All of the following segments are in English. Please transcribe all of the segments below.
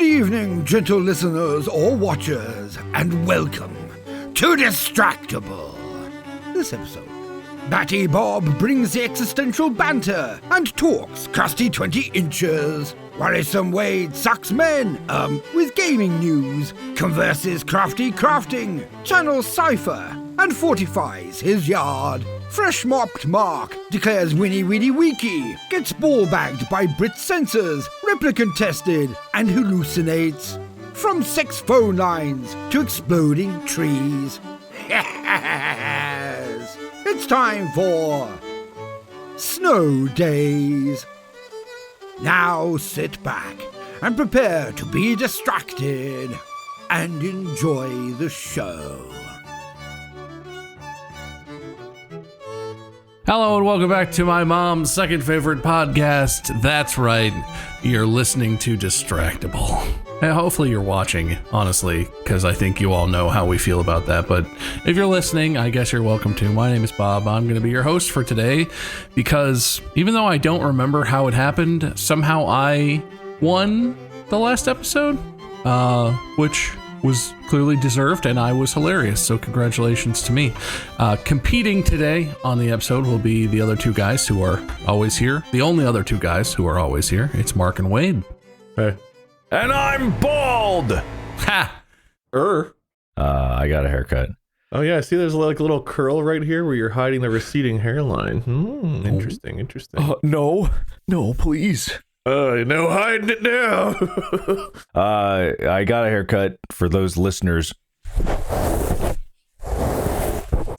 evening, gentle listeners or watchers, and welcome to Distractible. This episode, Batty Bob brings the existential banter and talks crusty 20 inches, worrisome Wade sucks men, with gaming news, converses crafty crafting, channels cipher, and fortifies his yard. Fresh mopped Mark declares Winnie Winnie Weeky, gets ball bagged by Brit sensors, replicant tested, and hallucinates. From sex phone lines to exploding trees. Yes! It's time for Snow Days. Now sit back and prepare to be distracted and enjoy the show. Hello and welcome back to my mom's second favorite podcast. That's right, you're listening to Distractible. And hopefully you're watching, honestly, because I think you all know how we feel about that. But if you're listening, I guess you're welcome to. My name is Bob. I'm going to be your host for today because even though I don't remember how it happened, somehow I won the last episode, which was clearly deserved, and I was hilarious, so congratulations to me. Competing today on the episode will be the other two guys who are always here. The only other two guys who are always here. It's Mark and Wade. Hey. And I'm bald! Ha! I got a haircut. Oh yeah, see there's like a little curl right here where you're hiding the receding hairline. Interesting. No, please. No hiding it now. I got a haircut for those listeners.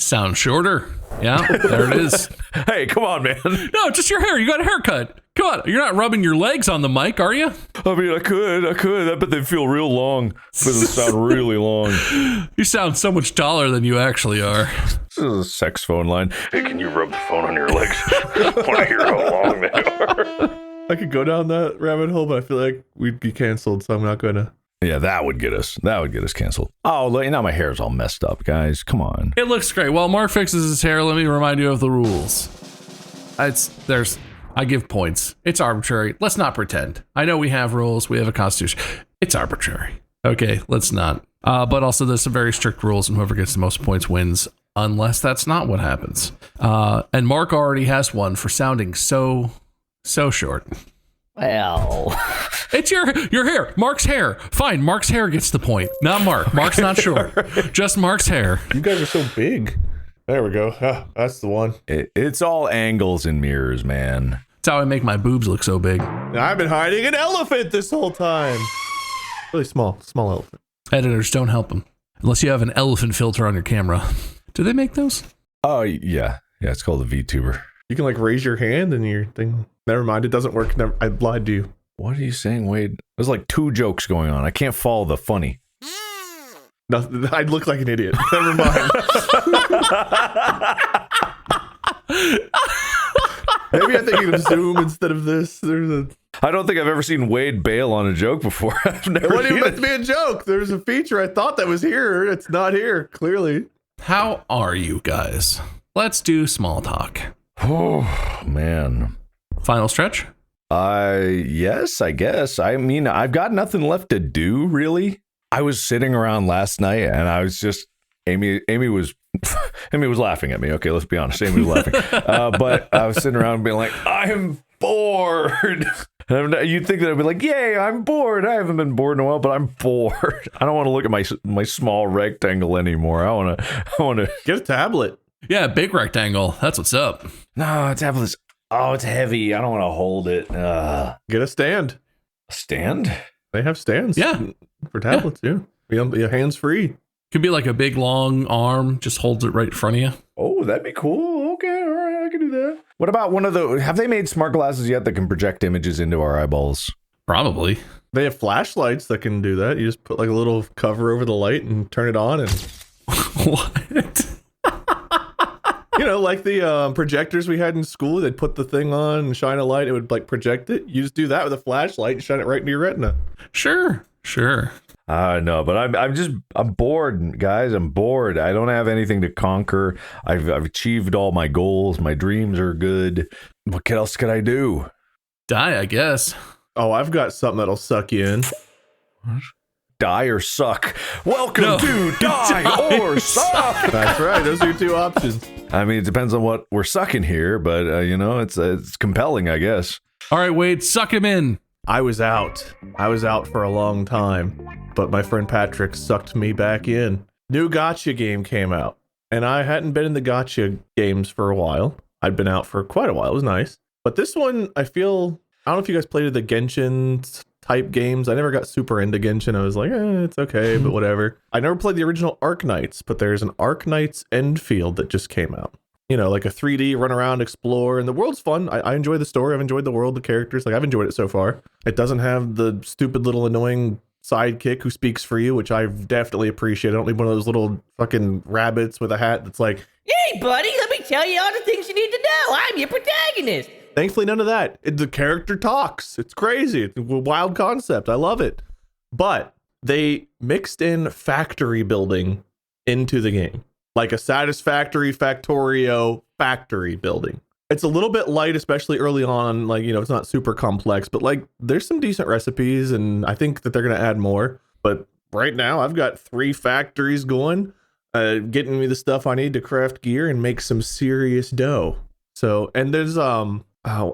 Sounds shorter. Yeah, there it is. Hey, come on, man. No, just your hair. You got a haircut. Come on. You're not rubbing your legs on the mic, are you? I mean, I could. I bet they feel real long. But they sound really long. You sound so much taller than you actually are. This is a sex phone line. Hey, can you rub the phone on your legs? I want to hear how long they are. I could go down that rabbit hole, but I feel like we'd be canceled, so I'm not gonna. Yeah, that would get us canceled. Oh, look, now my hair's all messed up, guys. Come on. It looks great. While Mark fixes his hair, let me remind you of the rules. I give points. It's arbitrary. Let's not pretend. I know we have rules. We have a constitution. It's arbitrary. Okay, let's not. But also there's some very strict rules, and whoever gets the most points wins, unless that's not what happens. And Mark already has one for sounding so short. Well, it's your hair. Mark's hair. Fine, Mark's hair gets the point. Not Mark. Mark's not short. Just Mark's hair. You guys are so big. There we go. That's the one. It's all angles and mirrors, man. That's how I make my boobs look so big. I've been hiding an elephant this whole time. Really small elephant. Editors, don't help them. Unless you have an elephant filter on your camera. Do they make those? Oh, yeah. Yeah, it's called a VTuber. You can like raise your hand and your thing. Never mind, it doesn't work. I lied to you. What are you saying, Wade? There's like two jokes going on. I can't follow the funny. No, I'd look like an idiot. Never mind. Maybe I'm thinking of Zoom instead of this. I don't think I've ever seen Wade bail on a joke before. I've never. It wasn't even meant to be a joke. There's a feature I thought that was here. It's not here, clearly. How are you guys? Let's do small talk. Oh, man. Final stretch? Yes, I guess. I mean, I've got nothing left to do, really. I was sitting around last night and I was just, Amy was laughing at me. Okay, let's be honest. Amy was laughing. But I was sitting around being like, I'm bored. You'd think that I'd be like, yay, I'm bored. I haven't been bored in a while, but I'm bored. I don't want to look at my small rectangle anymore. I want to get a tablet. Yeah, big rectangle. That's what's up. No, tablet's, it's heavy. I don't want to hold it. Get a stand. A stand? They have stands. Yeah. For tablets, yeah. Be hands free. Could be like a big long arm, just holds it right in front of you. Oh, that'd be cool. Okay, all right, I can do that. What about have they made smart glasses yet that can project images into our eyeballs? Probably. They have flashlights that can do that. You just put like a little cover over the light and turn it on and what? You know, like the projectors we had in school, they'd put the thing on and shine a light, it would like project it. You just do that with a flashlight and shine it right into your retina. Sure. No, but I'm bored, guys. I'm bored. I don't have anything to conquer. I've achieved all my goals. My dreams are good. What else could I do? Die, I guess. Oh, I've got something that'll suck you in. Die or suck. Welcome to Die or Suck. That's right. Those are your two options. I mean, it depends on what we're sucking here, but it's compelling, I guess. All right, Wade, suck him in. I was out. I was out for a long time, but my friend Patrick sucked me back in. New gotcha game came out, and I hadn't been in the gotcha games for a while. I'd been out for quite a while. It was nice. But this one, I don't know if you guys played the Genshin type games. I never got super into Genshin. I was like, it's okay, but whatever. I never played the original Arknights, but there's an Arknights Endfield that just came out. You know, like a 3D run around, explore, and the world's fun. I enjoy the story. I've enjoyed the world, the characters. Like, I've enjoyed it so far. It doesn't have the stupid little annoying sidekick who speaks for you, which I definitely appreciate. I don't need one of those little fucking rabbits with a hat that's like, Hey, buddy, let me tell you all the things you need to know. I'm your protagonist. thankfully, none of that. The character talks. It's crazy. It's a wild concept. I love it. But they mixed in factory building into the game, like a Satisfactory, Factorio factory building. It's a little bit light, especially early on. Like, it's not super complex, but like there's some decent recipes, and I think that they're going to add more. But right now, I've got 3 factories going, getting me the stuff I need to craft gear and make some serious dough. So, and there's I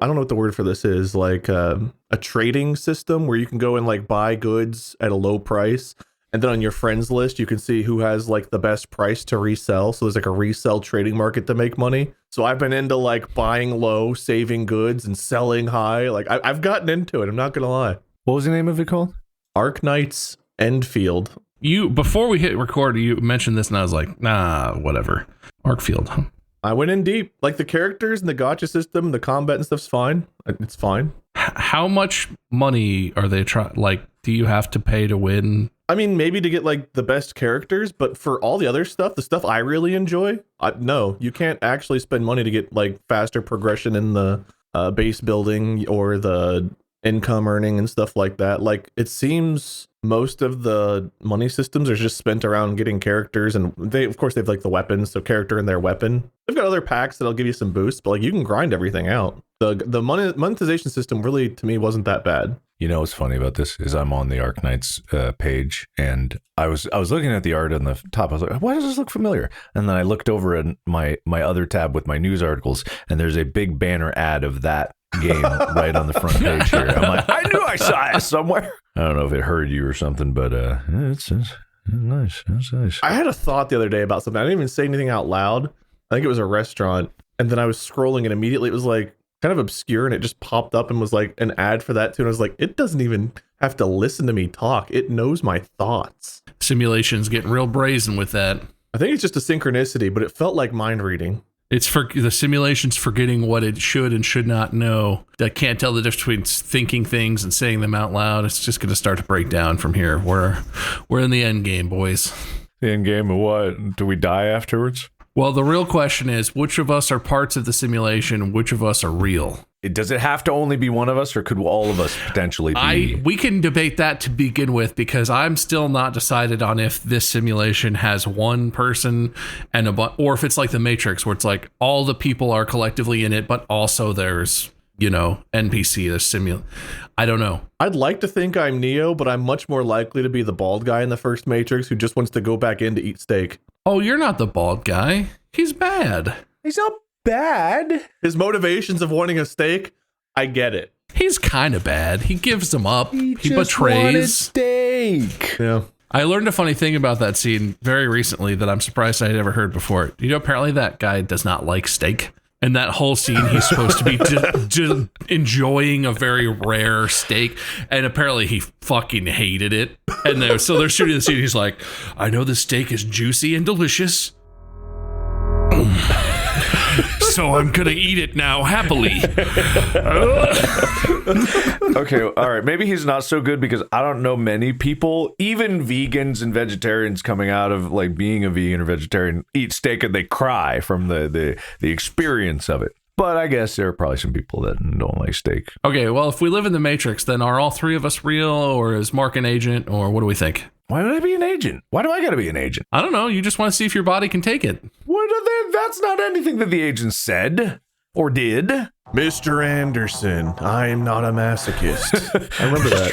don't know what the word for this is, like a trading system where you can go and like buy goods at a low price, and then on your friends list you can see who has like the best price to resell. So there's like a resell trading market to make money. So I've been into like buying low, saving goods, and selling high. Like I've gotten into it, I'm not gonna lie. What was the name of it called? Arknights Endfield. Before we hit record, you mentioned this and I was like, nah, whatever. Arkfield, huh? I went in deep. Like the characters and the gacha system, the combat and stuff's fine. It's fine. How much money are they trying? Like, do you have to pay to win? I mean, maybe to get like the best characters, but for all the other stuff, the stuff I really enjoy, no, you can't actually spend money to get like faster progression in the base building or the income earning and stuff like that. Like, it seems most of the money systems are just spent around getting characters, and of course they've like the weapons, so character and their weapon. They've got other packs that'll give you some boosts, but like you can grind everything out. The monetization system really, to me, wasn't that bad. You know what's funny about this is I'm on the Arknights page, and I was looking at the art on the top. I was like, why does this look familiar? And then I looked over at my other tab with my news articles, and there's a big banner ad of that game right on the front page here. I'm like, I knew I saw it somewhere. I don't know if it heard you or something, but it's nice. It's nice. I had a thought the other day about something. I didn't even say anything out loud. I think it was a restaurant, and then I was scrolling, and immediately it was like kind of obscure, and it just popped up and was like an ad for that too. And I was like, it doesn't even have to listen to me talk. It knows my thoughts. Simulation's getting real brazen with that. I think it's just a synchronicity, but it felt like mind reading. It's for the simulation's forgetting what it should and should not know. I can't tell the difference between thinking things and saying them out loud. It's just going to start to break down from here. We're in the end game, boys. The end game of what? Do we die afterwards? Well, the real question is, which of us are parts of the simulation? Which of us are real? Does it have to only be one of us, or could all of us potentially be? We can debate that to begin with, because I'm still not decided on if this simulation has one person and or if it's like the Matrix, where it's like all the people are collectively in it, but also there's, NPC, there's I don't know. I'd like to think I'm Neo, but I'm much more likely to be the bald guy in the first Matrix who just wants to go back in to eat steak. Oh, you're not the bald guy. He's bad. He's not bad. His motivations of wanting a steak, I get it. He's kind of bad. He gives them up. He just wanted betrays. steak. Yeah. I learned a funny thing about that scene very recently that I'm surprised I had never heard before. Apparently that guy does not like steak. And that whole scene, he's supposed to be enjoying a very rare steak. And apparently he fucking hated it. And so they're shooting the scene. He's like, I know this steak is juicy and delicious. So I'm going to eat it now happily. Okay, all right. Maybe he's not so good because I don't know many people, even vegans and vegetarians coming out of like being a vegan or vegetarian, eat steak and they cry from the experience of it. But I guess there are probably some people that don't like steak. Okay, well, if we live in the Matrix, then are all 3 of us real, or is Mark an agent, or what do we think? Why would I be an agent? Why do I got to be an agent? I don't know. You just want to see if your body can take it. That's not anything that the agent said. Or did. Mr. Anderson, I am not a masochist. I remember that.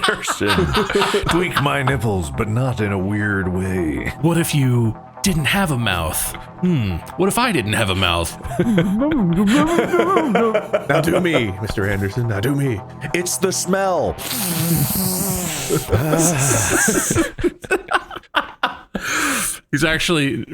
Anderson, tweak my nipples, but not in a weird way. What if you didn't have a mouth? What if I didn't have a mouth? Now do me, Mr. Anderson. Now do me. It's the smell. He's actually,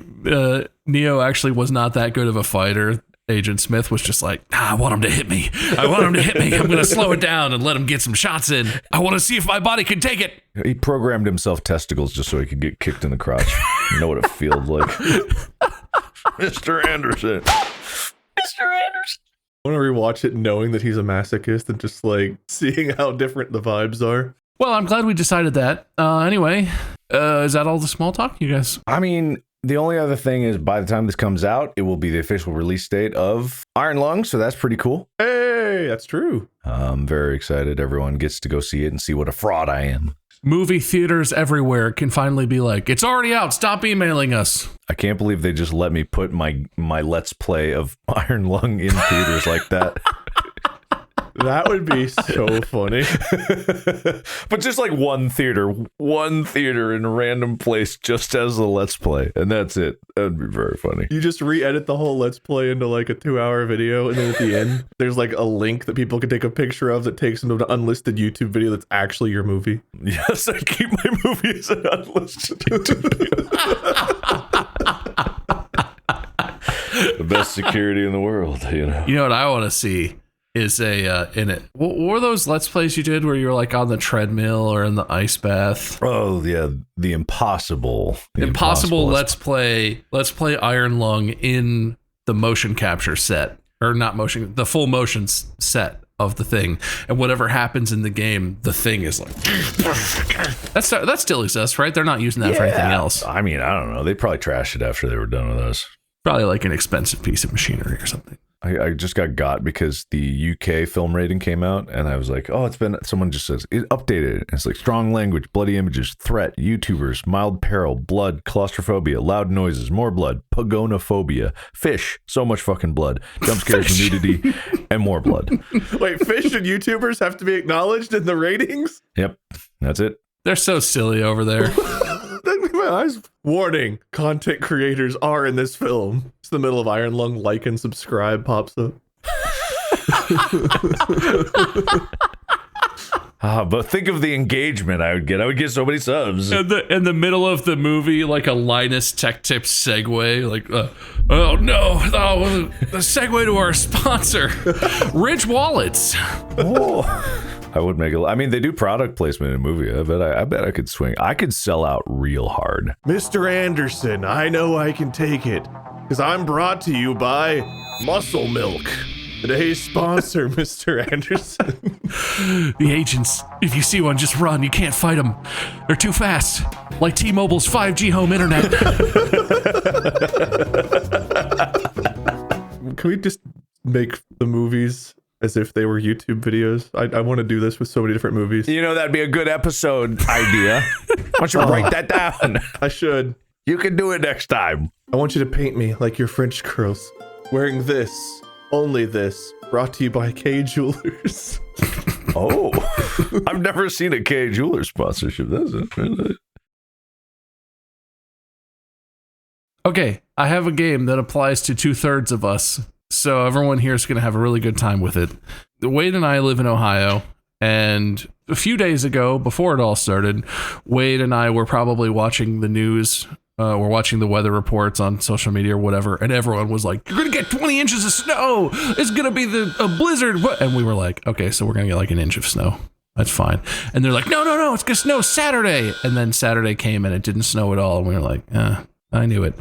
Neo actually was not that good of a fighter. Agent Smith was just like, I want him to hit me. I want him to hit me. I'm going to slow it down and let him get some shots in. I want to see if my body can take it. He programmed himself testicles just so he could get kicked in the crotch. You know what it feels like. Mr. Anderson. Mr. Anderson. I want to rewatch it knowing that he's a masochist and just like seeing how different the vibes are. Well, I'm glad we decided that. Anyway, is that all the small talk, you guys? I mean, the only other thing is by the time this comes out, it will be the official release date of Iron Lung, so that's pretty cool. Hey, that's true. I'm very excited. Everyone gets to go see it and see what a fraud I am. Movie theaters everywhere can finally be like, it's already out. Stop emailing us. I can't believe they just let me put my Let's Play of Iron Lung in theaters like that. That would be so funny. But just like one theater in a random place just as a Let's Play, and that's it. That'd be very funny. You just re-edit the whole Let's Play into like a 2-hour video, and then at the end, there's like a link that people can take a picture of that takes them to an unlisted YouTube video that's actually your movie. Yes, I keep my movies an unlisted YouTube video. The best security in the world, you know. You know what I want to see is in it. What were those Let's Plays you did where you were like on the treadmill or in the ice bath? Oh yeah, the impossible Let's play Iron Lung in the motion capture set, or not motion, the full motion set of the thing, and whatever happens in the game, the thing is like that still exists, right? They're not using that for anything else. I mean, I don't know. They probably trashed it after they were done with us. Probably like an expensive piece of machinery or something. I just got because the UK film rating came out, and I was like, oh, someone just says, it updated. And it's like strong language, bloody images, threat, YouTubers, mild peril, blood, claustrophobia, loud noises, more blood, pagonophobia, fish, so much fucking blood, jump scares, nudity, and more blood. Wait, fish and YouTubers have to be acknowledged in the ratings? Yep, that's it. They're so silly over there. My eyes. Warning, content creators are in this film. It's the middle of Iron Lung, like and subscribe pops up. But think of the engagement I would get. I would get so many subs. In the middle of the movie, like a Linus Tech Tips segue, like, oh no, the segue to our sponsor, Ridge Wallets. Oh. I would make I mean, they do product placement in a movie. I bet I could swing. I could sell out real hard. Mr. Anderson, I know I can take it, because I'm brought to you by Muscle Milk. Today's sponsor, Mr. Anderson. The agents, if you see one, just run. You can't fight them. They're too fast. Like T-Mobile's 5G home internet. Can we just make the movies as if they were YouTube videos? I want to do this with so many different movies. You know, that'd be a good episode idea. Why don't you write that down? I should. You can do it next time. I want you to paint me like your French girls, wearing this, only this, brought to you by K Jewelers. Oh, I've never seen a K Jeweler sponsorship. That's it. Okay, I have a game that applies to 2/3 of us. So everyone here is going to have a really good time with it. Wade and I live in Ohio, and a few days ago, before it all started, Wade and I were probably watching the news. We're watching the weather reports on social media or whatever, and everyone was like, you're going to get 20 inches of snow. It's going to be a blizzard. And we were like, okay, so we're going to get like an inch of snow. That's fine. And they're like, no, it's going to snow Saturday. And then Saturday came and it didn't snow at all. And we were like, I knew it.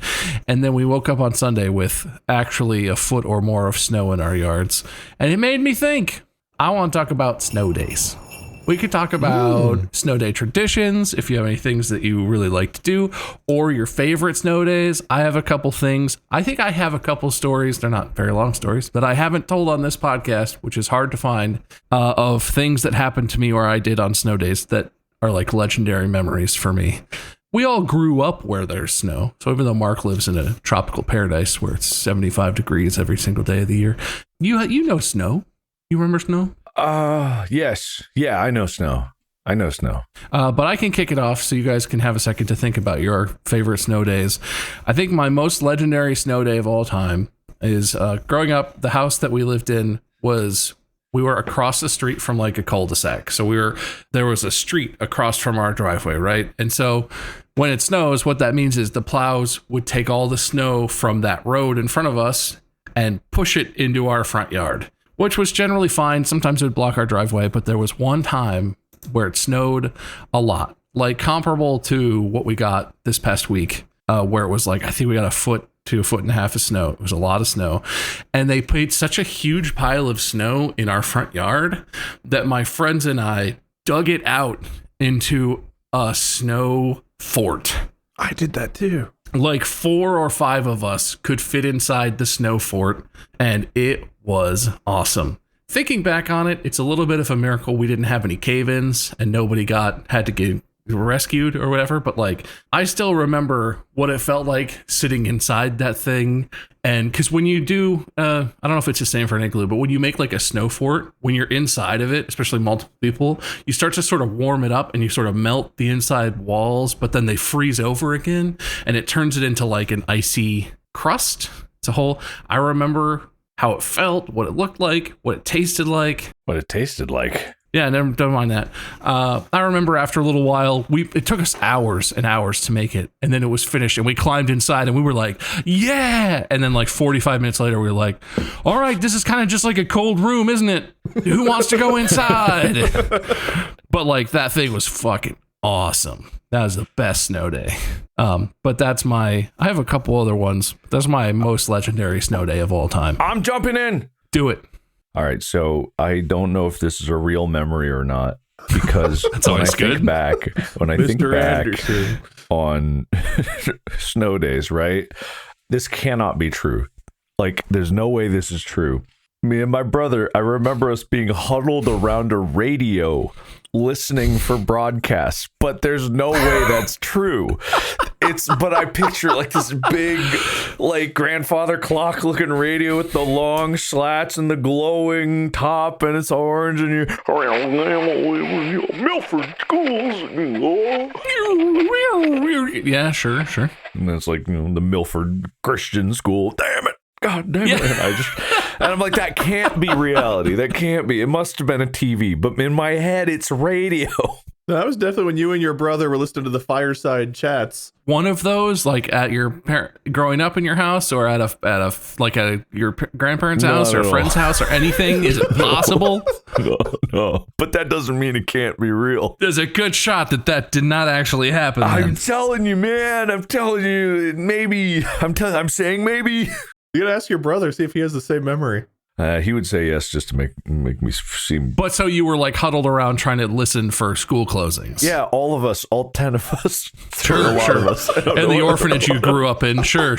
And then we woke up on Sunday with actually a foot or more of snow in our yards. And it made me think, I want to talk about snow days. We could talk about snow day traditions, if you have any things that you really like to do, or your favorite snow days. I have a couple things. I think I have a couple stories. They're not very long stories, but I haven't told on this podcast, which is hard to find, of things that happened to me or I did on snow days that are like legendary memories for me. we all grew up where there's snow. So even though Mark lives in a tropical paradise where it's 75 degrees every single day of the year, you know snow. You remember snow? Yes. Yeah, I know snow. But I can kick it off so you guys can have a second to think about your favorite snow days. I think my most legendary snow day of all time is growing up. The house that we lived in we were across the street from like a cul-de-sac. So there was a street across from our driveway, right? And so when it snows, what that means is the plows would take all the snow from that road in front of us and push it into our front yard, which was generally fine. Sometimes it would block our driveway, but there was one time where it snowed a lot, like comparable to what we got this past week, where it was like, I think we got a foot to a foot and a half of snow. It was a lot of snow. And they put such a huge pile of snow in our front yard that my friends and I dug it out into a snow fort. I did that too. Like 4 or 5 of us could fit inside the snow fort, and it was awesome. Thinking back on it, it's a little bit of a miracle we didn't have any cave-ins and nobody had to get rescued or whatever, but like I still remember what it felt like sitting inside that thing. And because when you do I don't know if it's the same for an igloo, but when you make like a snow fort, when you're inside of it, especially multiple people, you start to sort of warm it up and you sort of melt the inside walls, but then they freeze over again and it turns it into like an icy crust. I remember how it felt, what it looked like, what it tasted like. Yeah, don't mind that. I remember after a little while, it took us hours and hours to make it, and then it was finished, and we climbed inside, and we were like, yeah! And then like 45 minutes later, we were like, all right, this is kind of just like a cold room, isn't it? Who wants to go inside? But like, that thing was fucking awesome. That was the best snow day. But I have a couple other ones. That's my most legendary snow day of all time. I'm jumping in. Do it. All right, so I don't know if this is a real memory or not, because when I think back Anderson. on snow days, right? This cannot be true. Like, there's no way this is true. Me and my brother, I remember us being huddled around a radio listening for broadcasts, but there's no way that's true. But I picture like this big, like grandfather clock looking radio with the long slats and the glowing top, and it's orange, and you're Milford Schools. Yeah, sure. And it's like, the Milford Christian School. Damn it. God damn it. And I'm like, that can't be reality. That can't be. It must have been a TV, but in my head, it's radio. That was definitely when you and your brother were listening to the fireside chats. One of those, like at your growing up in your house, or at your grandparents' house or a friend's house, or anything. Is it possible? No. But that doesn't mean it can't be real. There's a good shot that did not actually happen. I'm telling you, man. I'm telling you, maybe. I'm saying maybe. You gotta ask your brother, see if he has the same memory. He would say yes, just to make me seem. But so you were like huddled around trying to listen for school closings. Yeah, all of us, all 10 of us. Sure. Of us. And the orphanage you grew up in. Sure.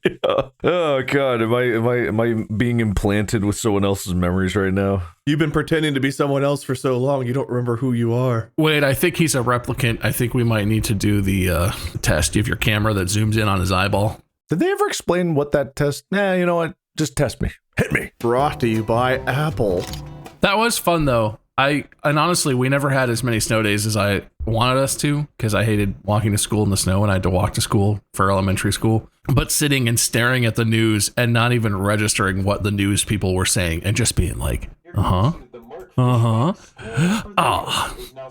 Yeah. Oh God, am I being implanted with someone else's memories right now? You've been pretending to be someone else for so long, you don't remember who you are. Wait, I think he's a replicant. I think we might need to do the test. You have your camera that zooms in on his eyeball. Did they ever explain what that test? Nah, you know what? Just test me. Hit me. Brought to you by Apple. That was fun though. And honestly, we never had as many snow days as I wanted us to, because I hated walking to school in the snow, and I had to walk to school for elementary school. But sitting and staring at the news and not even registering what the news people were saying, and just being like,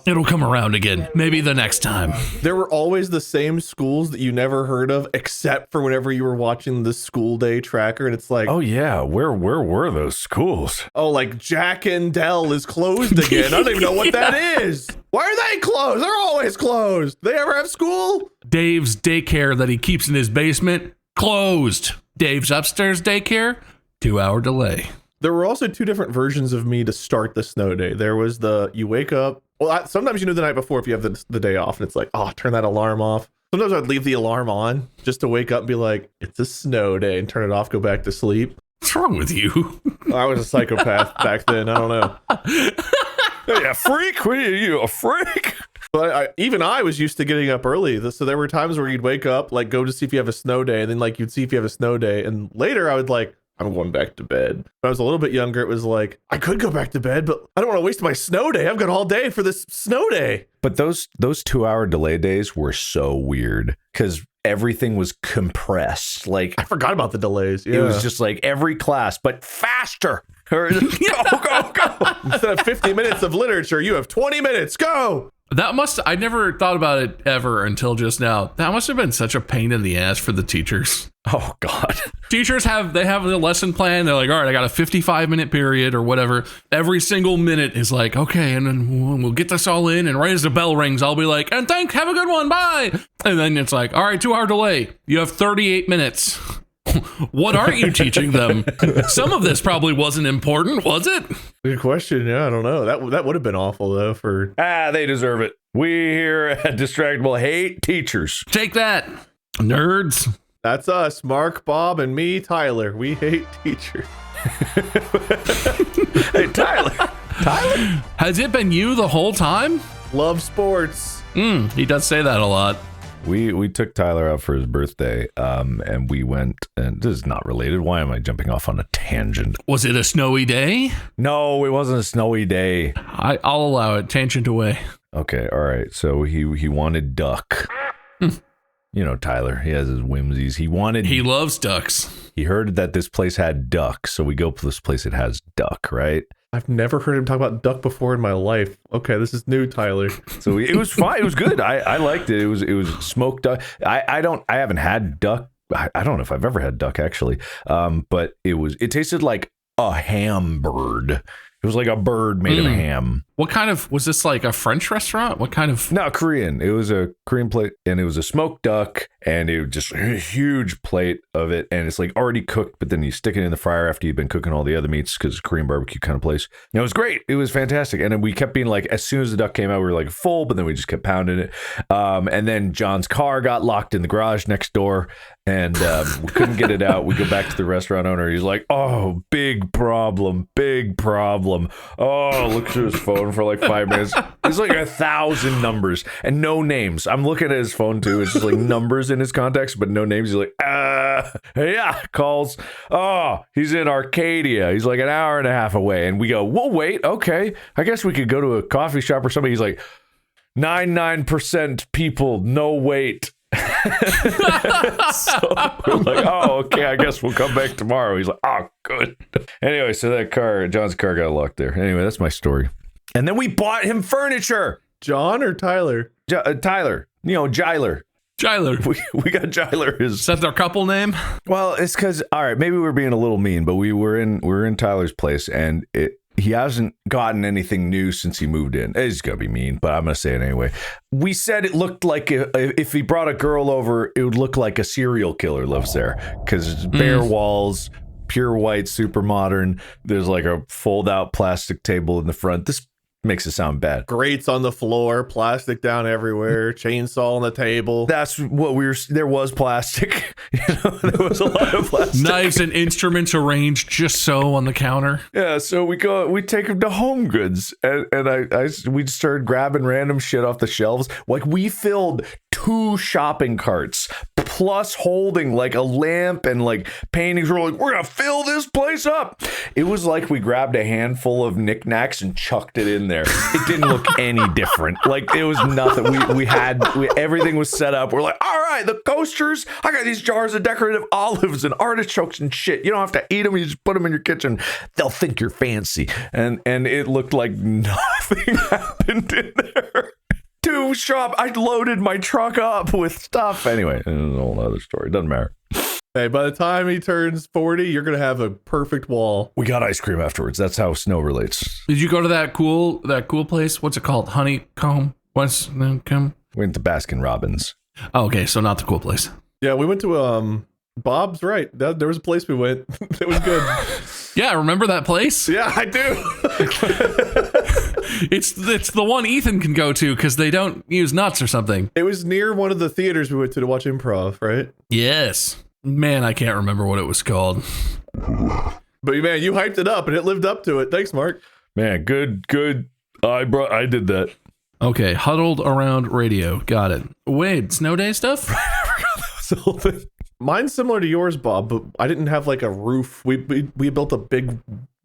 it'll come around again. Maybe the next time. There were always the same schools that you never heard of, except for whenever you were watching the school day tracker, and it's like, oh yeah, where were those schools? Oh, like Jack and Dell is closed again. I don't even know what that is. Why are they closed? They're always closed. They ever have school? Dave's daycare that he keeps in his basement, closed. Dave's upstairs daycare, 2-hour delay. There were also 2 different versions of me to start the snow day. There was you wake up. Well, sometimes you know the night before if you have the day off, and it's like, oh, turn that alarm off. Sometimes I'd leave the alarm on just to wake up and be like, it's a snow day, and turn it off, go back to sleep. What's wrong with you? I was a psychopath back then. I don't know. Hey, a freak? What are you, a freak? But even I was used to getting up early. So there were times where you'd wake up, like go to see if you have a snow day, and then like you'd see if you have a snow day. And later I would like, I'm going back to bed. When I was a little bit younger, it was like, I could go back to bed, but I don't want to waste my snow day. I've got all day for this snow day. But those 2-hour delay days were so weird because everything was compressed. Like, I forgot about the delays. Yeah. it was just like every class, but faster. Or go. Instead of 50 minutes of literature, you have 20 minutes. Go. I never thought about it ever until just now. That must have been such a pain in the ass for the teachers. Oh, God. Teachers have the lesson plan. They're like, all right, I got a 55-minute period or whatever. Every single minute is like, okay, and then we'll get this all in. And right as the bell rings, I'll be like, and thanks, have a good one, bye. And then it's like, all right, 2-hour delay. You have 38 minutes. What aren't you teaching them? Some of this probably wasn't important, was it? Good question. Yeah, I don't know. That would have been awful though. They deserve it. We here at Distractible hate teachers. Take that, nerds. That's us, Mark, Bob, and me, Tyler. We hate teachers. Hey, Tyler. Has it been you the whole time? Love sports. He does say that a lot. We took Tyler out for his birthday, and we went, and this is not related. Why am I jumping off on a tangent? Was it a snowy day? No, it wasn't a snowy day. I'll allow it. Tangent away. Okay, all right. So he wanted duck. You know, Tyler, he has his whimsies. He loves ducks. He heard that this place had duck, so we go to this place that has duck, right? I've never heard him talk about duck before in my life. Okay, this is new, Tyler. So it was fine. It was good. I liked it. It was smoked duck. I haven't had duck. I don't know if I've ever had duck actually. But it tasted like a ham bird. It was like a bird made of ham. What kind of, was this like a French restaurant? What kind of? No, Korean. It was a Korean plate, and it was a smoked duck, and it was just a huge plate of it, and it's like already cooked, but then you stick it in the fryer after you've been cooking all the other meats because it's a Korean barbecue kind of place. And it was great. It was fantastic. And then we kept being like, as soon as the duck came out, we were like full, but then we just kept pounding it. And then John's car got locked in the garage next door, and we couldn't get it out. We go back to the restaurant owner. He's like, oh, big problem. Oh, look through his phone for like 5 minutes. It's like 1,000 numbers and no names. I'm looking at his phone too. It's just like numbers in his contacts, but no names. He's like, yeah, calls. Oh, he's in Arcadia. He's like an hour and a half away. And we go, we'll wait. Okay. I guess we could go to a coffee shop or something. He's like, 99% people, no wait. So we're like, oh, okay, I guess we'll come back tomorrow. He's like, oh, good. Anyway, so that John's car got locked there. Anyway, that's my story. And then we bought him furniture. John or Tyler? Tyler. Jyler. We got Jyler. Is that their couple name? Well, it's because, all right, maybe we're being a little mean, but we were in Tyler's place, and he hasn't gotten anything new since he moved in. It's going to be mean, but I'm going to say it anyway. We said it looked like if he brought a girl over, it would look like a serial killer lives there. Because it's bare walls, pure white, super modern. There's like a fold-out plastic table in the front. This makes it sound bad. Grates on the floor, plastic down everywhere, chainsaw on the table. That's what there was plastic. There was a lot of plastic. Knives and instruments arranged just so on the counter. Yeah, so we take him to Home Goods, and we just started grabbing random shit off the shelves. Like we filled 2 shopping carts plus holding like a lamp and like paintings. We're like, we're gonna fill this place up. It was like we grabbed a handful of knickknacks and chucked it in there. It didn't look any different. Like it was nothing. We everything was set up. We're like, all right, the coasters. I got these jars of decorative olives and artichokes and shit. You don't have to eat them. You just put them in your kitchen. They'll think you're fancy. And it looked like nothing happened in there. I loaded my truck up with stuff. Anyway, it's a whole other story. Doesn't matter. Hey, by the time he turns 40, you're going to have a perfect wall. We got ice cream afterwards. That's how snow relates. Did you go to that cool place? What's it called? Honeycomb? What's the come? We went to Baskin Robbins. Oh, okay. So not the cool place. Yeah, we went to Bob's right. There was a place we went. It was good. Yeah, remember that place? Yeah, I do. It's the one Ethan can go to because they don't use nuts or something. It was near one of the theaters we went to watch improv, right? Yes. Man, I can't remember what it was called. But man, you hyped it up and it lived up to it. Thanks, Mark. Man, good I did that. Okay, huddled around radio. Got it. Wait, snow day stuff? The whole thing. Mine's similar to yours, Bob, but I didn't have like a roof. We built a big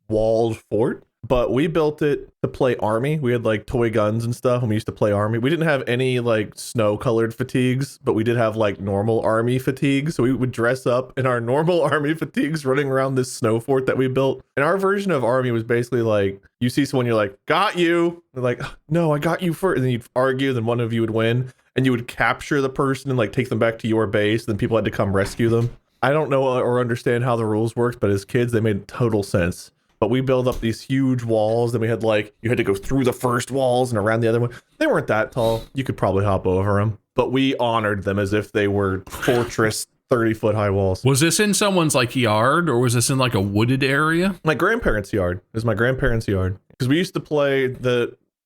walled fort, but we built it to play army. We had like toy guns and stuff, and we used to play army. We didn't have any like snow-colored fatigues, but we did have like normal army fatigues. So we would dress up in our normal army fatigues running around this snow fort that we built. And our version of army was basically like, you see someone, you're like, got you. They're like, no, I got you first. And then you'd argue, then one of you would win. And you would capture the person and like take them back to your base. Then people had to come rescue them. I don't know or understand how the rules worked, but as kids, they made total sense. But we built up these huge walls. Then we had like, you had to go through the first walls and around the other one. They weren't that tall. You could probably hop over them. But we honored them as if they were fortress 30-foot high walls. Was this in someone's like yard, or was this in like a wooded area? My grandparents' yard. It was my grandparents' yard. Because we used to play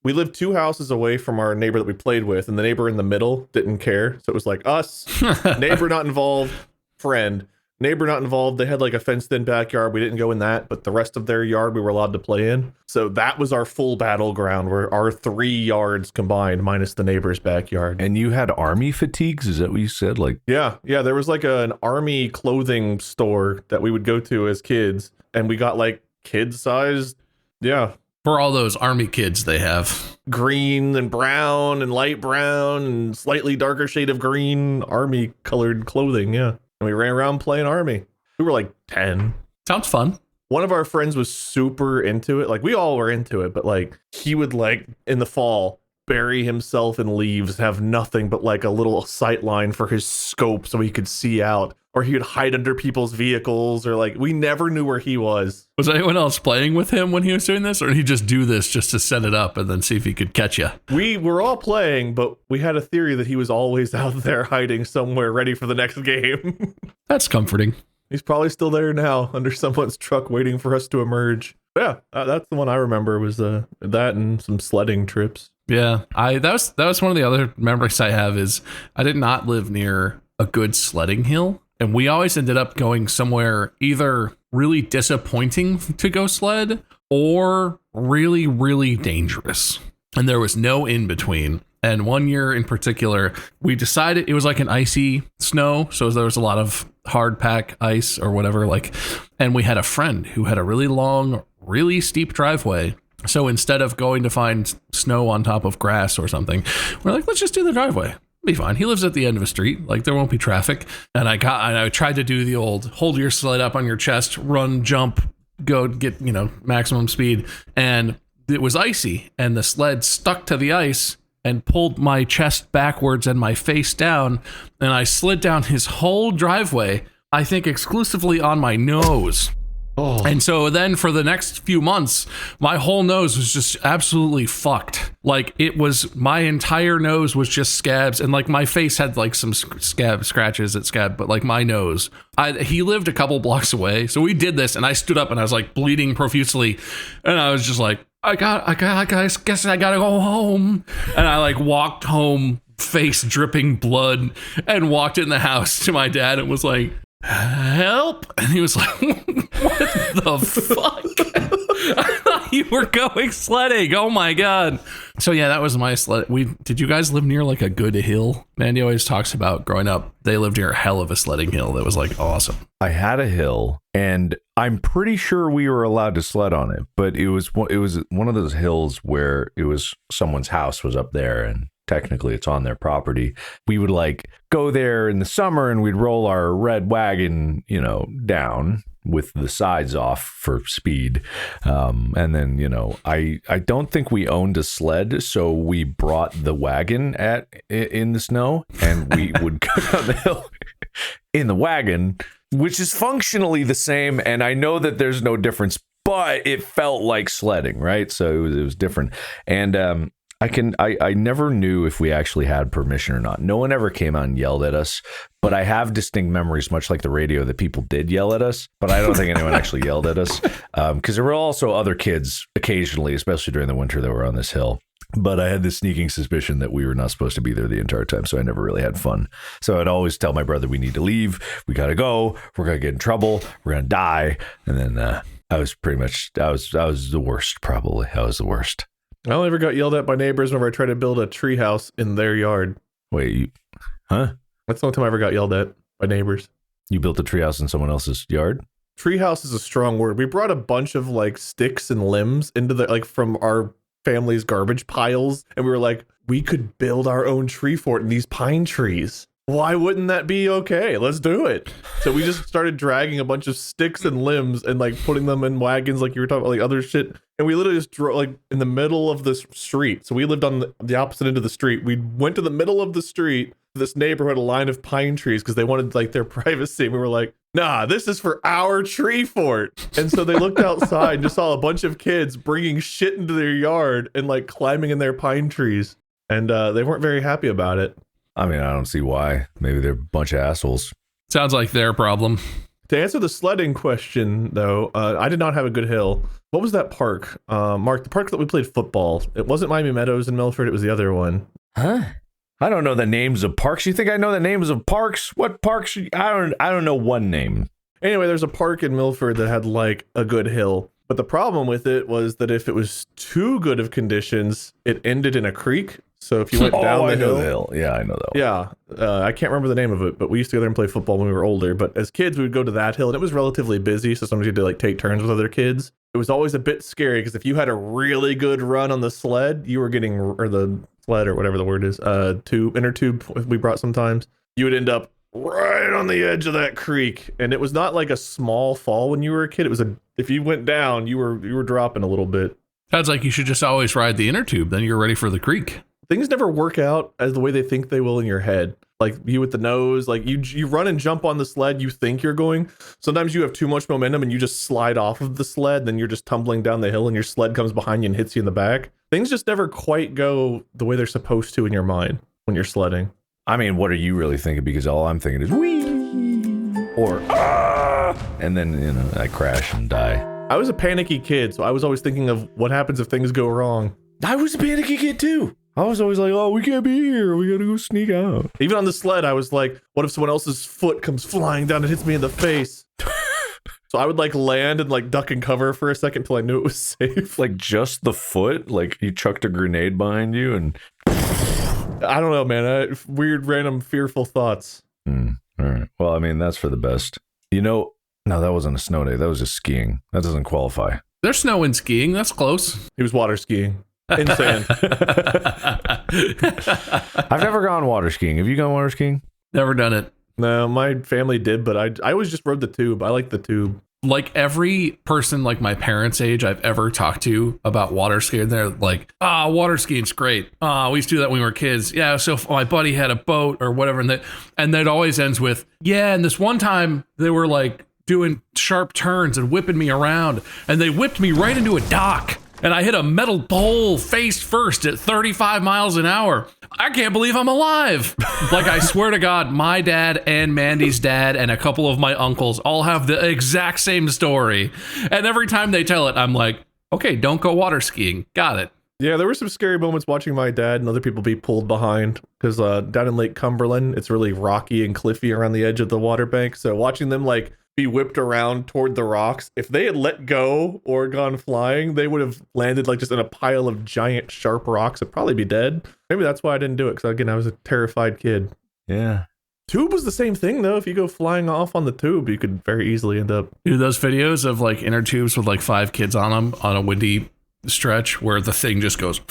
we lived 2 houses away from our neighbor that we played with, and the neighbor in the middle didn't care. So it was like us, neighbor not involved, friend. Neighbor not involved. They had like a fenced-in backyard. We didn't go in that, but the rest of their yard we were allowed to play in. So that was our full battleground, where our 3 yards combined minus the neighbor's backyard. And you had army fatigues? Is that what you said? Like, yeah. There was like an army clothing store that we would go to as kids, and we got like kid-sized, For all those army kids they have. green and brown and light brown and slightly darker shade of green army colored clothing. Yeah. And we ran around playing army. We were like 10. Sounds fun. One of our friends was super into it. Like, we all were into it, but like he would like in the fall bury himself in leaves, have nothing but like a little sight line for his scope so he could see out. Or he would hide under people's vehicles, or like, we never knew where he was. Was anyone else playing with him when he was doing this, or did he just do this just to set it up and then see if he could catch you? We were all playing, but we had a theory that he was always out there hiding somewhere ready for the next game. That's comforting. He's probably still there now under someone's truck waiting for us to emerge. Yeah, that's the one I remember, was that and some sledding trips. Yeah, that was one of the other memories I have. Is I did not live near a good sledding hill. And we always ended up going somewhere either really disappointing to go sled or really, really dangerous. And there was no in between. And one year in particular, we decided it was like an icy snow. So there was a lot of hard pack ice or whatever. And we had a friend who had a really long, really steep driveway. So instead of going to find snow on top of grass or something, we're like, let's just do the driveway. Be fine. He lives at the end of a street. Like, there won't be traffic. And I tried to do the old hold your sled up on your chest, run, jump, go get, maximum speed. And it was icy, and the sled stuck to the ice and pulled my chest backwards and my face down. And I slid down his whole driveway, I think exclusively on my nose. Oh. And so then for the next few months, my whole nose was just absolutely fucked. Like, my entire nose was just scabs, and like my face had like some scratches at scab, but like my nose, he lived a couple blocks away. So we did this, and I stood up and I was like bleeding profusely, and I was just like, I guess I gotta go home. And I like walked home, face dripping blood, and walked in the house to my dad and was like, help. And he was like, what the fuck? I thought you were going sledding. Oh my god. So yeah, that was my sled. Did you guys live near like a good hill? Mandy always talks about growing up, they lived near a hell of a sledding hill that was like awesome. I had a hill, and I'm pretty sure we were allowed to sled on it, but it was one of those hills where it was someone's house was up there, and technically it's on their property. We would like go there in the summer, and we'd roll our red wagon, down with the sides off for speed. And then, I don't think we owned a sled, so we brought the wagon in the snow, and we would go down the hill in the wagon, which is functionally the same. And I know that there's no difference, but it felt like sledding, right? So it was different. And, I never knew if we actually had permission or not. No one ever came out and yelled at us, but I have distinct memories, much like the radio, that people did yell at us, but I don't think anyone actually yelled at us, because there were also other kids occasionally, especially during the winter, that were on this hill. But I had this sneaking suspicion that we were not supposed to be there the entire time, so I never really had fun. So I'd always tell my brother, we need to leave, we got to go, we're going to get in trouble, we're going to die. And then I was the worst, probably. I was the worst. I only ever got yelled at by neighbors whenever I tried to build a tree house in their yard. Wait, huh? That's the only time I ever got yelled at by neighbors. You built a treehouse in someone else's yard? Treehouse is a strong word. We brought a bunch of like sticks and limbs into the from our family's garbage piles, and we were like, we could build our own tree fort in these pine trees. Why wouldn't that be okay? Let's do it. So we just started dragging a bunch of sticks and limbs and like putting them in wagons, like you were talking about, like other shit. And we literally just drove like in the middle of this street. So we lived on the opposite end of the street. We went to the middle of the street. This neighborhood, a line of pine trees, because they wanted like their privacy. We were like, nah, this is for our tree fort. And so they looked outside and just saw a bunch of kids bringing shit into their yard and like climbing in their pine trees. And they weren't very happy about it. I mean, I don't see why. Maybe they're a bunch of assholes. Sounds like their problem. To answer the sledding question, though, I did not have a good hill. What was that park? Mark, the park that we played football. It wasn't Miami Meadows in Milford. It was the other one. Huh? I don't know the names of parks. You think I know the names of parks? What parks? I don't know one name. Anyway, there's a park in Milford that had like a good hill. But the problem with it was that if it was too good of conditions, it ended in a creek. So if you went down the hill, yeah, I know that one. Yeah, I can't remember the name of it, but we used to go there and play football when we were older. But as kids, we would go to that hill, and it was relatively busy, so sometimes you had to like take turns with other kids. It was always a bit scary because if you had a really good run on the sled, you were getting, or the sled or whatever the word is, inner tube we brought sometimes, you would end up right on the edge of that creek. And it was not like a small fall when you were a kid. It was if you went down, you were dropping a little bit. Sounds like you should just always ride the inner tube. Then you're ready for the creek. Things never work out as the way they think they will in your head. Like you with the nose, like you run and jump on the sled, you think you're going. Sometimes you have too much momentum and you just slide off of the sled, then you're just tumbling down the hill and your sled comes behind you and hits you in the back. Things just never quite go the way they're supposed to in your mind when you're sledding. I mean, what are you really thinking? Because all I'm thinking is wee or and then I crash and die. I was a panicky kid, so I was always thinking of what happens if things go wrong. I was a panicky kid too. I was always like, oh, we can't be here. We gotta go sneak out. Even on the sled, I was like, what if someone else's foot comes flying down and hits me in the face? So I would like land and like duck and cover for a second till I knew it was safe. Like just the foot? Like you chucked a grenade behind you and... I don't know, man. Weird, random, fearful thoughts. All right. Well, I mean, that's for the best. No, that wasn't a snow day. That was just skiing. That doesn't qualify. There's snow in skiing. That's close. He was water skiing. In sand. I've never gone water skiing. Have you gone water skiing? Never done it. No, my family did, but I always just rode the tube. I like the tube. Like every person like my parents' age I've ever talked to about water skiing, they're like, water skiing's great. We used to do that when we were kids. Yeah, so my buddy had a boat or whatever, and that always ends with, yeah, and this one time they were like doing sharp turns and whipping me around, and they whipped me right into a dock. And I hit a metal pole face first at 35 miles an hour. I can't believe I'm alive. Like, I swear to God, my dad and Mandy's dad and a couple of my uncles all have the exact same story. And every time they tell it, I'm like, okay, don't go water skiing. Got it. Yeah, there were some scary moments watching my dad and other people be pulled behind because down in Lake Cumberland, it's really rocky and cliffy around the edge of the water bank. So watching them like be whipped around toward the rocks, if they had let go or gone flying, they would have landed like just in a pile of giant sharp rocks and probably be dead. Maybe that's why I didn't do it, because again, I was a terrified kid. Yeah. Tube was the same thing though. If you go flying off on the tube, you could very easily end up. Dude, those videos of like inner tubes with like 5 kids on them on a windy stretch where the thing just goes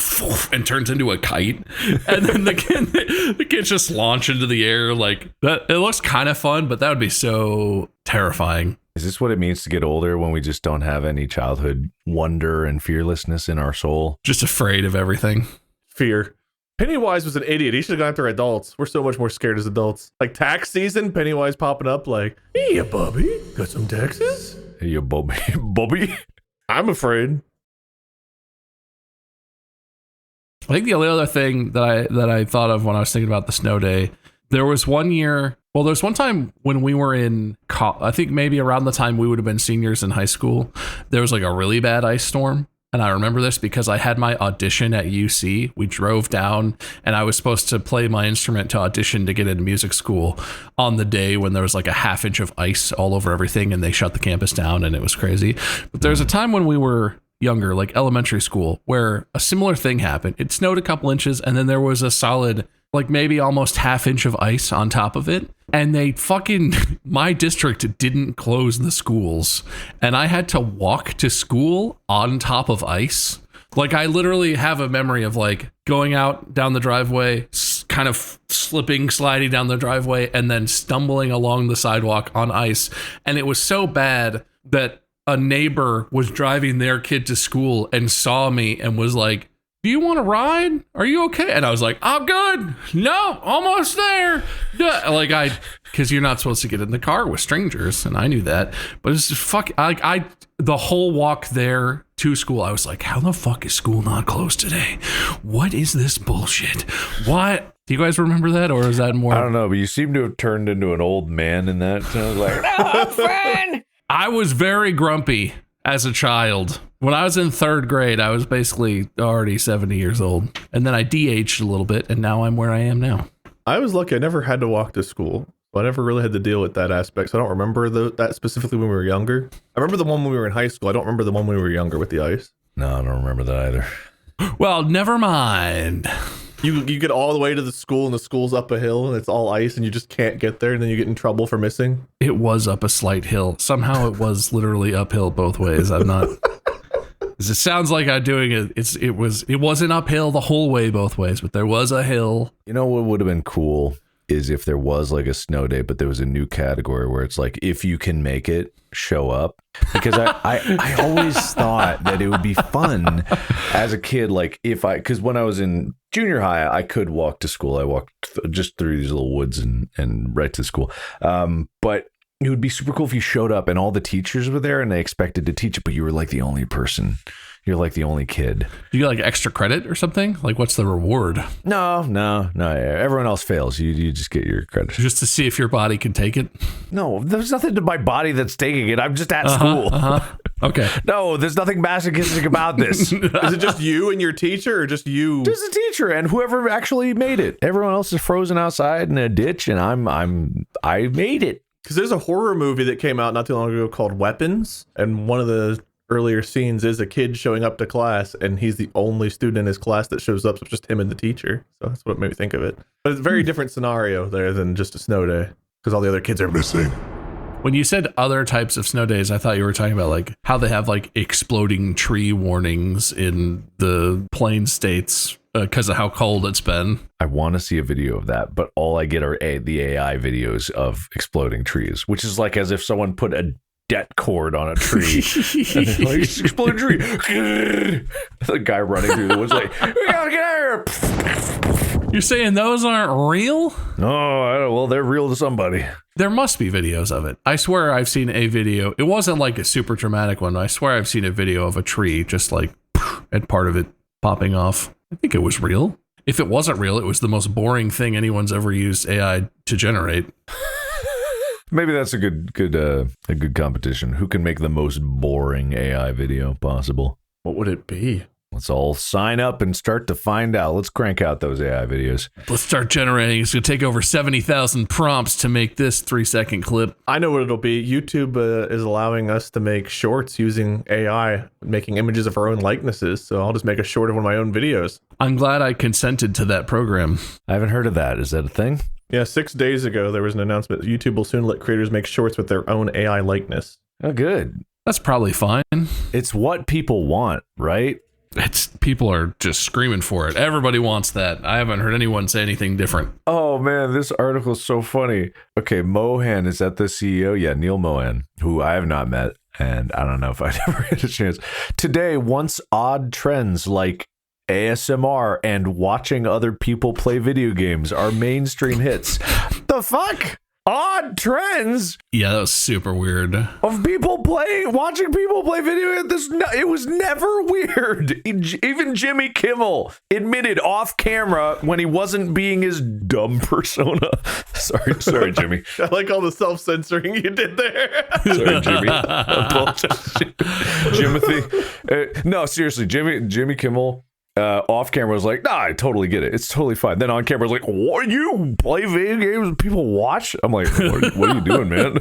and turns into a kite, and then the kids just launch into the air like that. It looks kind of fun, but that would be so terrifying. Is this what it means to get older, when we just don't have any childhood wonder and fearlessness in our soul? Just afraid of everything. Fear. Pennywise was an idiot. He should have gone after adults. We're so much more scared as adults. Like tax season, Pennywise popping up like, hey, Bobby, got some taxes? Hey, Bobby. Bobby? I'm afraid. I think the only other thing that I thought of when I was thinking about the snow day, there was one time when we were in, I think maybe around the time we would have been seniors in high school, there was like a really bad ice storm. And I remember this because I had my audition at UC. We drove down and I was supposed to play my instrument to audition to get into music school on the day when there was like a half inch of ice all over everything and they shut the campus down and it was crazy. But there's a time when we were younger, like elementary school, where a similar thing happened. It snowed a couple inches and then there was a solid, like maybe almost half inch of ice on top of it. And they my district didn't close the schools. And I had to walk to school on top of ice. Like I literally have a memory of like going out down the driveway, kind of sliding down the driveway, and then stumbling along the sidewalk on ice. And it was so bad that a neighbor was driving their kid to school and saw me and was like, "Do you want to ride? Are you okay?" And I was like, "I'm good. No, almost there." Because you're not supposed to get in the car with strangers, and I knew that. But it's just the whole walk there to school, I was like, "How the fuck is school not closed today? What is this bullshit? What?" Do you guys remember that, or is that more? I don't know, but you seem to have turned into an old man in that. Like, Fun. I was very grumpy as a child. When I was in third grade, I was basically already 70 years old. And then I de-aged a little bit, and now I'm where I am now. I was lucky. I never had to walk to school. I never really had to deal with that aspect. So I don't remember that specifically when we were younger. I remember the one when we were in high school. I don't remember the one when we were younger with the ice. no, I don't remember that either. Well, never mind. You get all the way to the school, and the school's up a hill, and it's all ice, and you just can't get there, and then you get in trouble for missing. It was up a slight hill. Somehow it was literally uphill both ways. I'm not... It sounds like I'm doing it. It wasn't uphill the whole way both ways, but there was a hill. You know what would have been cool is if there was like a snow day, but there was a new category where it's like, if you can make it, show up. Because I always thought that it would be fun as a kid. Like because when I was in junior high, I could walk to school. I walked just through these little woods and right to school. But it would be super cool if you showed up and all the teachers were there and they expected to teach it, but you were like the only person. You're like the only kid. Do you get like extra credit or something? Like, what's the reward? No. Everyone else fails. You just get your credit. Just to see if your body can take it? No, there's nothing to my body that's taking it. I'm just at school. Okay. No, there's nothing masochistic about this. Is it just you and your teacher, or just you? Just the teacher and whoever actually made it. Everyone else is frozen outside in a ditch, and I made it. Because there's a horror movie that came out not too long ago called Weapons, and one of the earlier scenes is a kid showing up to class, and he's the only student in his class that shows up. So it's just him and the teacher. So that's what made me think of it. But it's a very different scenario there than just a snow day, because all the other kids are missing. When you said other types of snow days, I thought you were talking about like how they have like exploding tree warnings in the plain states because of how cold it's been. I want to see a video of that, but all I get are the AI videos of exploding trees, which is like as if someone put a det cord on a tree and they're like, exploding tree. The guy running through the woods like, we gotta get out of here. You're saying those aren't real? No, well, they're real to somebody. There must be videos of it. I swear I've seen a video. It wasn't like a super dramatic one. I swear I've seen a video of a tree just like and part of it popping off. I think it was real. If it wasn't real, it was the most boring thing anyone's ever used AI to generate. Maybe that's a good competition. Who can make the most boring AI video possible? What would it be? Let's all sign up and start to find out. Let's crank out those AI videos. Let's start generating. It's going to take over 70,000 prompts to make this 3-second clip. I know what it'll be. YouTube is allowing us to make shorts using AI, making images of our own likenesses. So I'll just make a short of one of my own videos. I'm glad I consented to that program. I haven't heard of that. Is that a thing? Yeah, 6 days ago, there was an announcement that YouTube will soon let creators make shorts with their own AI likeness. Oh, good. That's probably fine. It's what people want, right? People are just screaming for it. Everybody wants that. I haven't heard anyone say anything different. Oh man, this article is so funny. Okay, Mohan, is that the CEO? Yeah, Neil Mohan, who I have not met, and I don't know if I'd ever get a chance. Today, once odd trends like ASMR and watching other people play video games are mainstream hits. The fuck? Odd trends? Yeah, that was super weird. Of watching people play video games. It was never weird. Even Jimmy Kimmel admitted off camera when he wasn't being his dumb persona. Sorry, Jimmy. I like all the self-censoring you did there. Sorry, Jimmy. Jimothy. No, seriously, Jimmy Kimmel off camera was like, nah, I totally get it. It's totally fine. Then on camera was like, what, you play video games and people watch? I'm like, what are you doing, man?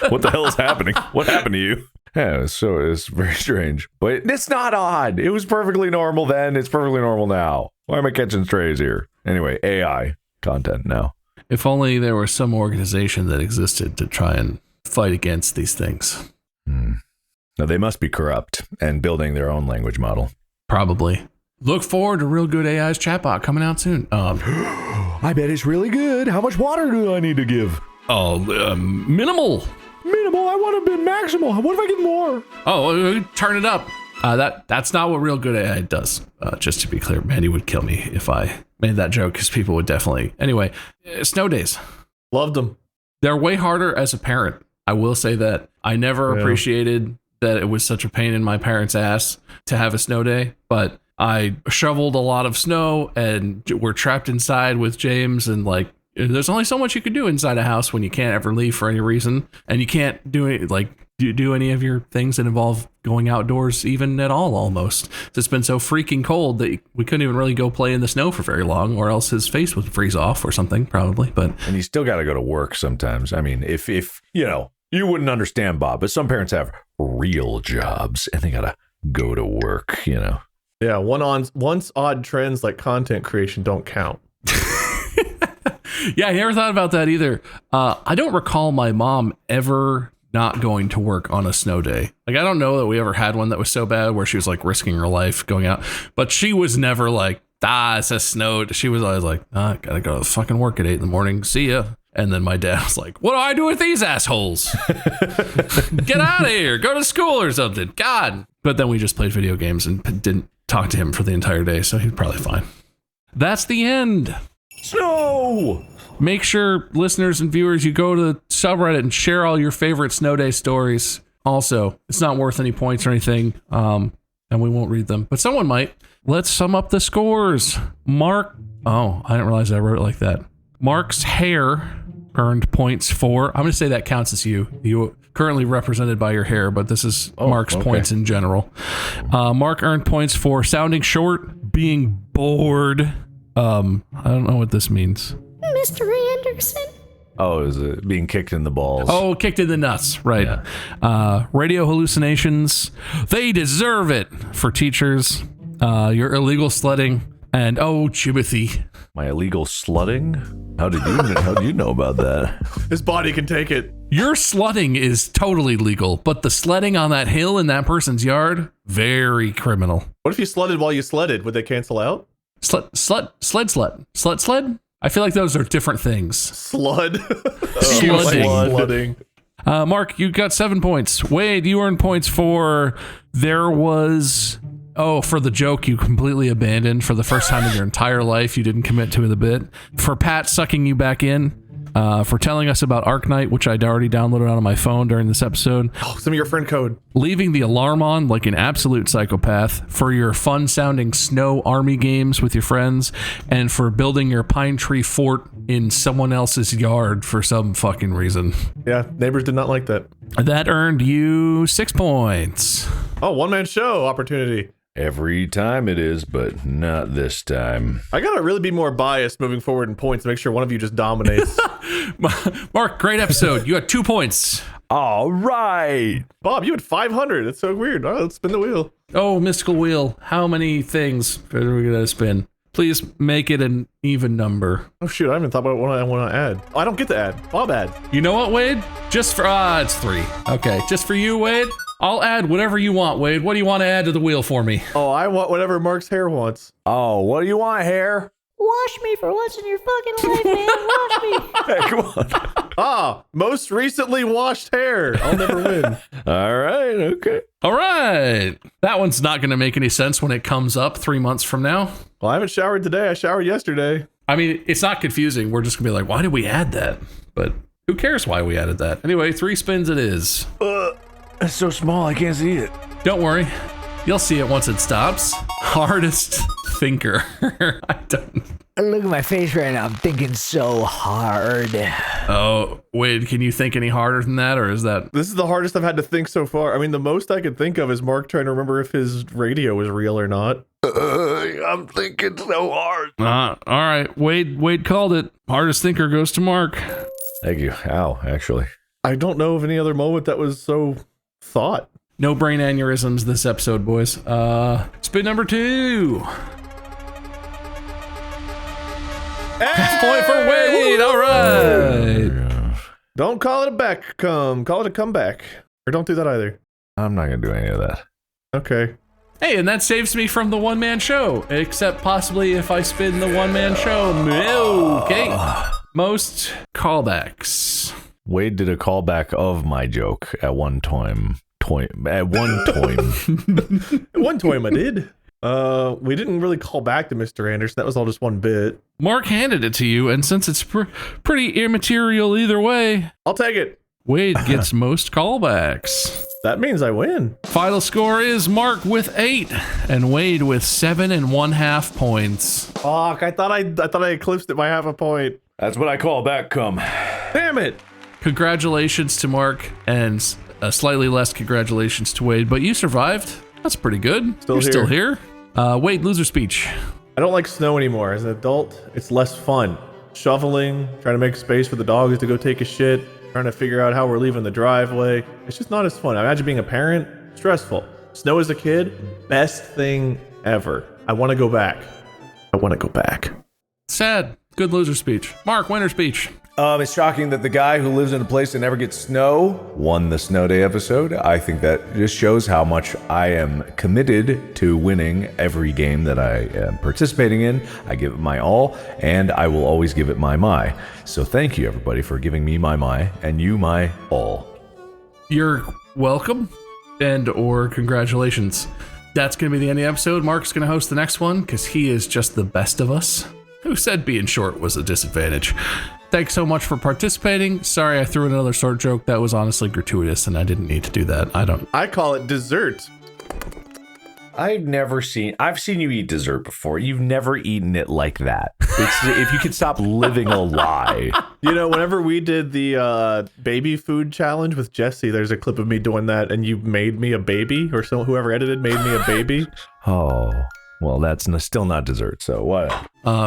What the hell is happening? What happened to you? Yeah, so it's very strange. But it's not odd. It was perfectly normal then. It's perfectly normal now. Why am I catching strays here? Anyway, AI content now. If only there was some organization that existed to try and fight against these things. Now, they must be corrupt and building their own language model. Probably. Look forward to Real Good AI's chatbot coming out soon. I bet it's really good. How much water do I need to give? Minimal. Minimal. I want a bit maximal. What if I get more? Turn it up. That's not what Real Good AI does. Just to be clear, Manny would kill me if I made that joke because people would definitely. Anyway, snow days. Loved them. They're way harder as a parent. I will say that. I never appreciated that it was such a pain in my parents' ass to have a snow day, but I shoveled a lot of snow and we're trapped inside with James, and like there's only so much you can do inside a house when you can't ever leave for any reason, and you can't do it like do any of your things that involve going outdoors even at all almost. It's been so freaking cold that we couldn't even really go play in the snow for very long, or else his face would freeze off or something probably. And you still got to go to work sometimes. I mean, if you know, you wouldn't understand, Bob, but some parents have real jobs and they got to go to work, you know. Yeah, once odd trends like content creation don't count. Yeah, I never thought about that either. I don't recall my mom ever not going to work on a snow day. Like, I don't know that we ever had one that was so bad where she was like risking her life going out, but she was never like, it's a snow. She was always like, I gotta go to fucking work at 8 a.m. See ya. And then my dad was like, what do I do with these assholes? Get out of here. Go to school or something. God. But then we just played video games and didn't talk to him for the entire day, so he's probably fine. That's the end. Snow! Make sure, listeners and viewers, you go to the subreddit and share all your favorite snow day stories. Also, it's not worth any points or anything, and we won't read them, but someone might. Let's sum up the scores. Mark, I didn't realize I wrote it like that. Mark's hair earned points for, I'm going to say that counts as you. You currently represented by your hair, but this is Mark's points in general. Mark earned points for sounding short, being bored. I don't know what this means. Mr. Anderson. Oh, is it being kicked in the balls? Oh, kicked in the nuts, right. Yeah. Radio hallucinations. They deserve it for teachers. Your illegal sledding. And Jimothy. My illegal slutting? How do you know about that? His body can take it. Your sledding is totally legal, but the sledding on that hill in that person's yard, very criminal. What if you sledded while you sledded? Would they cancel out? Sled. I feel like those are different things. Slood. Sledding. Mark, you got 7 points. Wade, you earned points for for the joke you completely abandoned for the first time in your entire life. You didn't commit to the bit. For Pat sucking you back in. For telling us about Arknight, which I'd already downloaded on my phone during this episode. Some of your friend code. Leaving the alarm on like an absolute psychopath. For your fun-sounding snow army games with your friends. And for building your pine tree fort in someone else's yard for some fucking reason. Yeah, neighbors did not like that. That earned you 6 points. Oh, one-man show opportunity. Every time it is, but not this time. I gotta really be more biased moving forward in points to make sure one of you just dominates. Mark, great episode. You got 2 points. All right. Bob, you had 500. That's so weird. All right, let's spin the wheel. Oh, mystical wheel. How many things are we gonna spin? Please make it an even number. Oh shoot, I haven't thought about what I want to add. Oh, I don't get to add. Bob add. You know what, Wade? Just for it's 3. Okay, just for you, Wade. I'll add whatever you want, Wade. What do you want to add to the wheel for me? Oh, I want whatever Mark's hair wants. Oh, what do you want, hair? Wash me for once in your fucking life, man. Wash me. Hey, come on. Most recently washed hair. I'll never win. All right, okay. All right. That one's not going to make any sense when it comes up 3 months from now. Well, I haven't showered today. I showered yesterday. I mean, it's not confusing. We're just going to be like, why did we add that? But who cares why we added that? Anyway, 3 spins it is. It's so small, I can't see it. Don't worry. You'll see it once it stops. Hardest thinker. Look at my face right now. I'm thinking so hard. Oh, Wade, can you think any harder than that, or is that... This is the hardest I've had to think so far. I mean, the most I could think of is Mark trying to remember if his radio was real or not. I'm thinking so hard. All right, Wade called it. Hardest thinker goes to Mark. Thank you. Ow, actually. I don't know of any other moment that was so thought. No brain aneurysms this episode, boys. Spin number 2. Point for Wade. All right. Don't call it a call it a comeback. Or don't do that either. I'm not going to do any of that. Okay. Hey, and that saves me from the one-man show. Except possibly if I spin the one-man show. Okay. Most callbacks. Wade did a callback of my joke at one time. At one time. At one time I did. We didn't really call back to Mr. Anderson. That was all just one bit. Mark handed it to you, and since it's pretty immaterial either way, I'll take it. Wade gets most callbacks. That means I win. Final score is Mark with 8 and Wade with 7.5 points. Fuck, I thought I eclipsed it by half a point. That's what I call back cum. Damn it. Congratulations to Mark, and slightly less congratulations to Wade, but you survived. That's pretty good. You're still here. Wade, loser speech. I don't like snow anymore. As an adult, it's less fun. Shoveling, trying to make space for the dogs to go take a shit, trying to figure out how we're leaving the driveway. It's just not as fun. I imagine being a parent, stressful. Snow as a kid, best thing ever. I want to go back. Sad. Good loser speech. Mark, winner speech. It's shocking that the guy who lives in a place that never gets snow won the Snow Day episode. I think that just shows how much I am committed to winning every game that I am participating in. I give it my all, and I will always give it my. So thank you, everybody, for giving me my, and you my all. You're welcome, and or congratulations. That's going to be the end of the episode. Mark's going to host the next one, because he is just the best of us. Who said being short was a disadvantage? Thanks so much for participating. Sorry I threw in another short joke. That was honestly gratuitous, and I didn't need to do that. I call it dessert. I've seen you eat dessert before. You've never eaten it like that. If you could stop living a lie. You know, whenever we did the baby food challenge with Jesse, there's a clip of me doing that, and you made me a baby, or whoever edited made me a baby. Oh, well, that's still not dessert, so what?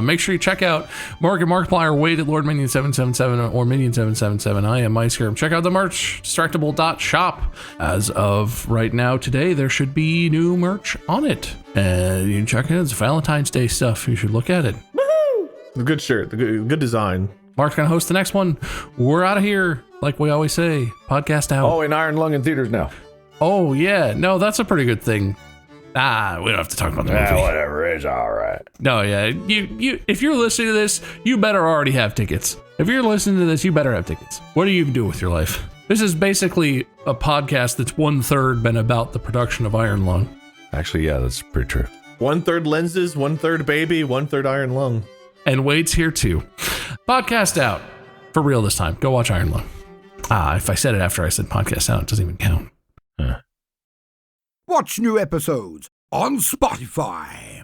Make sure you check out Mark and Markiplier, Wade at Lord Minion 777 or Minion 777. I am Mice here. Check out the merch, distractible.shop. As of right now, today, there should be new merch on it. And you can check it out. It's Valentine's Day stuff. You should look at it. Woohoo! The good shirt, the good design. Mark's going to host the next one. We're out of here. Like we always say, podcast out. Oh, in Iron Lung in theaters now. Oh, yeah. No, that's a pretty good thing. We don't have to talk about the movie. Yeah, whatever. It's all right. No, yeah. You. If you're listening to this, you better already have tickets. If you're listening to this, you better have tickets. What do you do with your life? This is basically a podcast that's 1/3 been about the production of Iron Lung. Actually, yeah, that's pretty true. 1/3 lenses, 1/3 baby, 1/3 Iron Lung. And Wade's here too. Podcast out. For real this time. Go watch Iron Lung. If I said it after I said podcast out, it doesn't even count. Watch new episodes on Spotify.